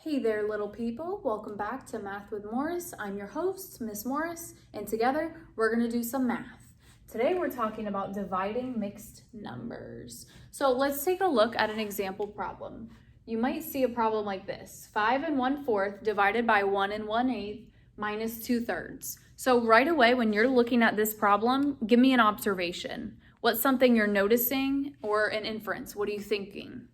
Hey there, little people. Welcome back to Math with Morris. I'm your host, Miss Morris, and together we're going to do some math. Today we're talking about dividing mixed numbers. So let's take a look at an example problem. You might see a problem like this: 5 1/4 divided by 1 1/8 minus 2/3. So right away when you're looking at this problem, give me an observation. What's something you're noticing or an inference? What are you thinking?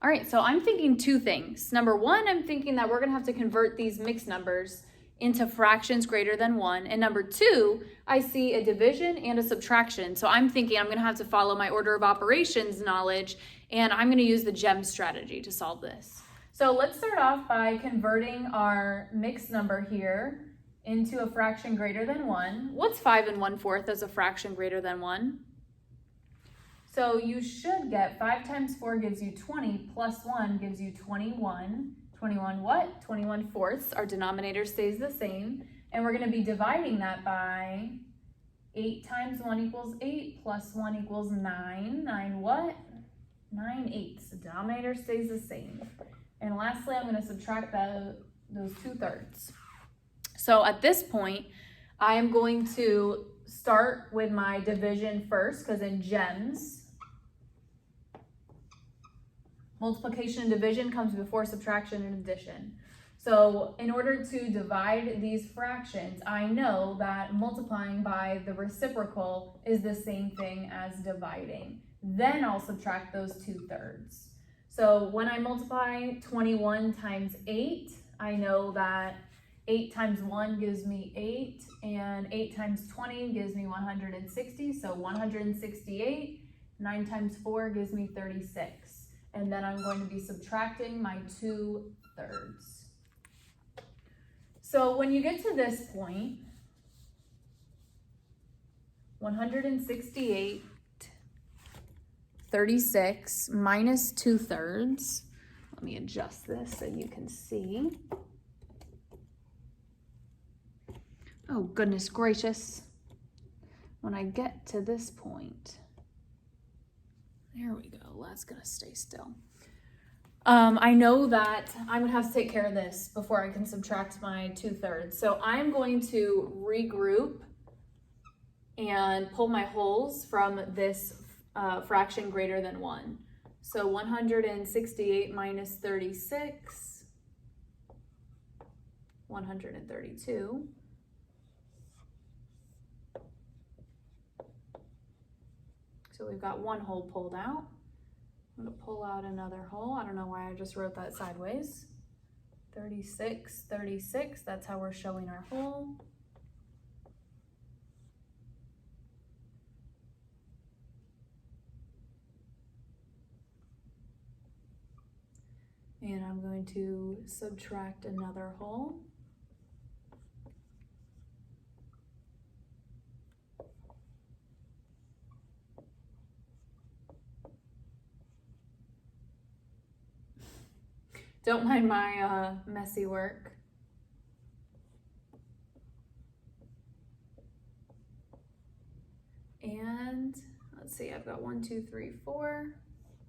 All right, so I'm thinking two things. Number one, I'm thinking that we're gonna have to convert these mixed numbers into fractions greater than 1. And number two, I see a division and a subtraction. So I'm thinking I'm gonna have to follow my order of operations knowledge, and I'm gonna use the GEM strategy to solve this. So let's start off by converting our mixed number here into a fraction greater than 1. What's 5 1/4 as a fraction greater than 1? So you should get 5 times 4 gives you 20 plus 1 gives you 21. 21 what? 21/4. Our denominator stays the same. And we're going to be dividing that by 8 times 1 equals 8 plus 1 equals 9. 9 what? 9/8. The denominator stays the same. And lastly, I'm going to subtract those 2/3. So at this point, I am going to start with my division first, because in GEMS, multiplication and division comes before subtraction and addition. So in order to divide these fractions, I know that multiplying by the reciprocal is the same thing as dividing. Then I'll subtract those 2/3. So when I multiply 21 times 8, I know that 8 times 1 gives me 8, and 8 times 20 gives me 160, so 168. 9 times 4 gives me 36. And then I'm going to be subtracting my 2/3. So when you get to this point, 168, 36 minus 2/3. Let me adjust this so you can see. Oh, goodness gracious. When I get to this point, there we go. That's gonna stay still. I know that I'm gonna have to take care of this before I can subtract my 2/3. So I'm going to regroup and pull my wholes from this fraction greater than 1. So 168 minus 36, 132. So we've got one hole pulled out. I'm gonna pull out another hole. I don't know why I just wrote that sideways. 36, 36, that's how we're showing our hole. And I'm going to subtract another hole. Don't mind my messy work. And let's see, I've got 1, 2, 3, 4.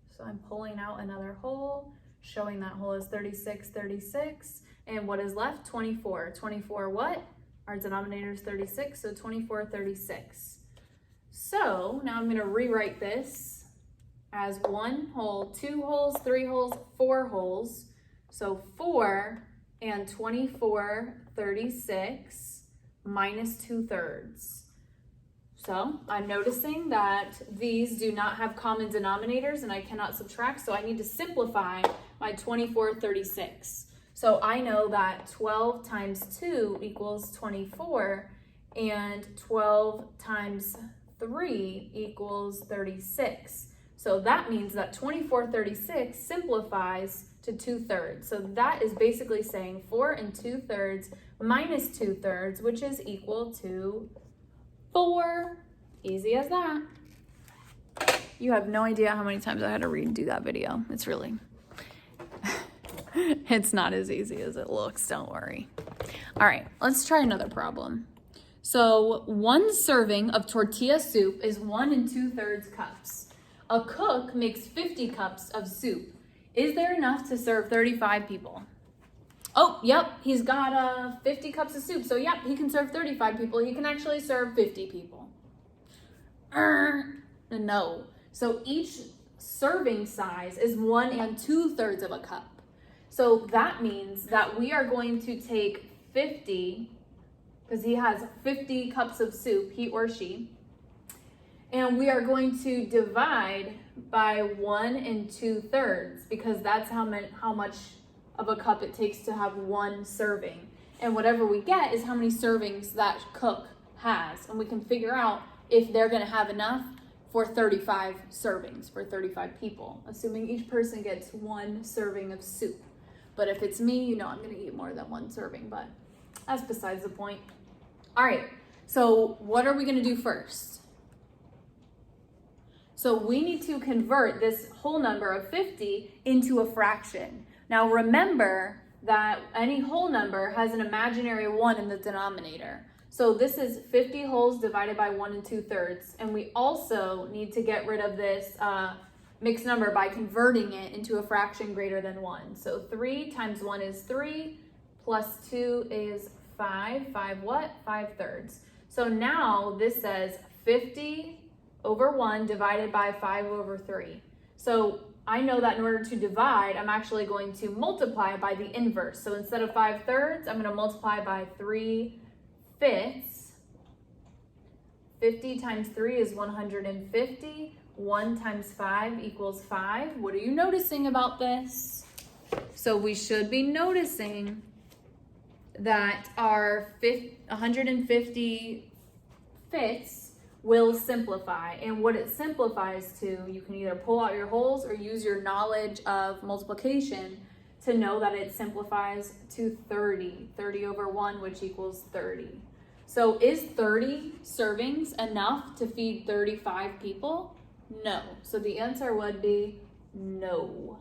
So I'm pulling out another hole, showing that hole is 36, 36. And what is left? 24. 24 what? Our denominator is 36, so 24, 36. So now I'm going to rewrite this as 1 hole, 2 holes, 3 holes, 4 holes. So 4 and 24, 36 minus 2/3. So I'm noticing that these do not have common denominators and I cannot subtract, so I need to simplify my 24, 36. So I know that 12 times 2 equals 24, and 12 times 3 equals 36. So that means that 24, 36 simplifies to 2/3. So that is basically saying 4 and 2/3 minus 2/3, which is equal to 4. Easy as that. You have no idea how many times I had to redo that video. It's really, it's not as easy as it looks, don't worry. All right, let's try another problem. So 1 serving of tortilla soup is 1 2/3 cups. A cook makes 50 cups of soup. Is there enough to serve 35 people? Oh, yep, he's got 50 cups of soup. So, yep, he can serve 35 people. He can actually serve 50 people. No. So each serving size is 1 2/3 of a cup. So that means that we are going to take 50, because he has 50 cups of soup, he or she, and we are going to divide by 1 2/3, because that's how much of a cup it takes to have one serving. And whatever we get is how many servings that cook has. And we can figure out if they're going to have enough for 35 servings, for 35 people, assuming each person gets 1 serving of soup. But if it's me, you know I'm going to eat more than 1 serving, but that's besides the point. All right, so what are we going to do first? So we need to convert this whole number of 50 into a fraction. Now remember that any whole number has an imaginary 1 in the denominator. So this is 50 wholes divided by 1 2/3. And we also need to get rid of this mixed number by converting it into a fraction greater than 1. So 3 times 1 is 3, plus 2 is 5. 5 what? 5/3. So now this says 50 over 1 divided by 5 over 3. So I know that in order to divide, I'm actually going to multiply by the inverse. So instead of 5/3, I'm going to multiply by 3/5. 50 times 3 is 150. 1 times 5 equals 5. What are you noticing about this? So we should be noticing that our 150 fifths will simplify. And what it simplifies to, you can either pull out your wholes or use your knowledge of multiplication to know that it simplifies to 30. 30 over 1, which equals 30. So is 30 servings enough to feed 35 people? No. So the answer would be no.